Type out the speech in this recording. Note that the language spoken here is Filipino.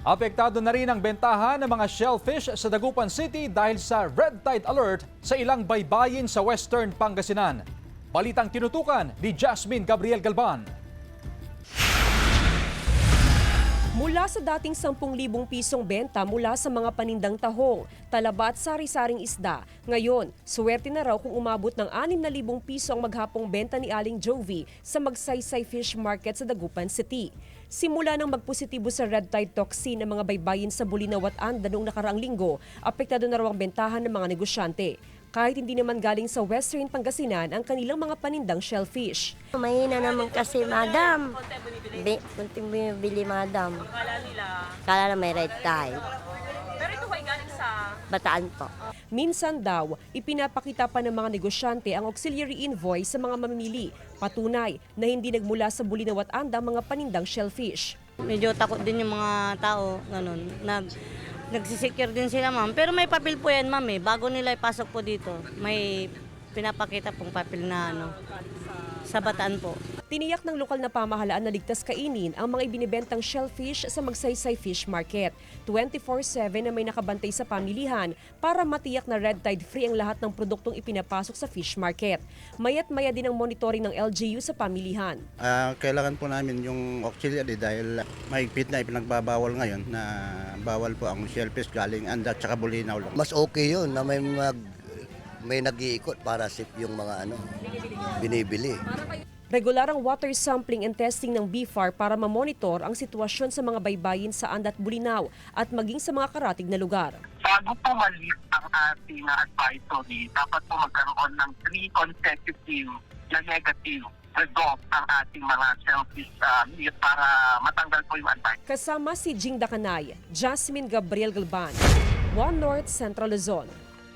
Apektado na rin ang bentahan ng mga shellfish sa Dagupan City dahil sa red tide alert sa ilang baybayin sa Western Pangasinan. Balitang tinutukan ni Jasmine Gabriel Galban. Mula sa dating 10,000 pisong benta mula sa mga panindang tahong, talaba at sari-saring isda, ngayon, swerte na raw kung umabot ng 6,000 piso ang maghapong benta ni Aling Jovi sa Magsaysay Fish Market sa Dagupan City. Simula nang magpositibo sa red tide toxin ng mga baybayin sa Bulinaw at Anda noong nakaraang linggo, apektado na raw ang bentahan ng mga negosyante. Kahit hindi naman galing sa Western Pangasinan ang kanilang mga panindang shellfish. Mahina naman kasi, madam. Kunting binibili, madam. Kala na may red tide. Pero ito ay galing sa Bataan po. Minsan daw, ipinapakita pa ng mga negosyante ang auxiliary invoice sa mga mamimili. Patunay na hindi nagmula sa Bulinaw at Anda ang mga panindang shellfish. Medyo takot din yung mga tao, ganun. Nagsisecure din sila, ma'am. Pero may papel po yan, ma'am, eh. Bago nila ipasok po dito, may pinapakita pong papel na sa Bataan po. Tiniyak ng lokal na pamahalaan na ligtas kainin ang mga ibinibentang shellfish sa Magsaysay Fish Market. 24/7 na may nakabantay sa pamilihan para matiyak na red tide free ang lahat ng produktong ipinapasok sa fish market. Mayat maya din ang monitoring ng LGU sa pamilihan. Kailangan po namin yung auxiliary dahil mahigpit na ipinagbabawal ngayon na bawal po ang shellfish galing Anda at saka Bulinaw lang. Mas okay yun na may nag-iikot para safe yung mga binibili. Regular ang water sampling and testing ng BFAR para mamonitor ang sitwasyon sa mga baybayin sa Anda at Bulinaw at maging sa mga karatig na lugar. Bago po maliit ang ating advisory, dapat po magkaroon ng 3 consecutive na negative results ang ating mga shellfish para matanggal po yung advisory. Kasama si Jing Dakanay, Jasmine Gabriel Galban, One North Central Luzon.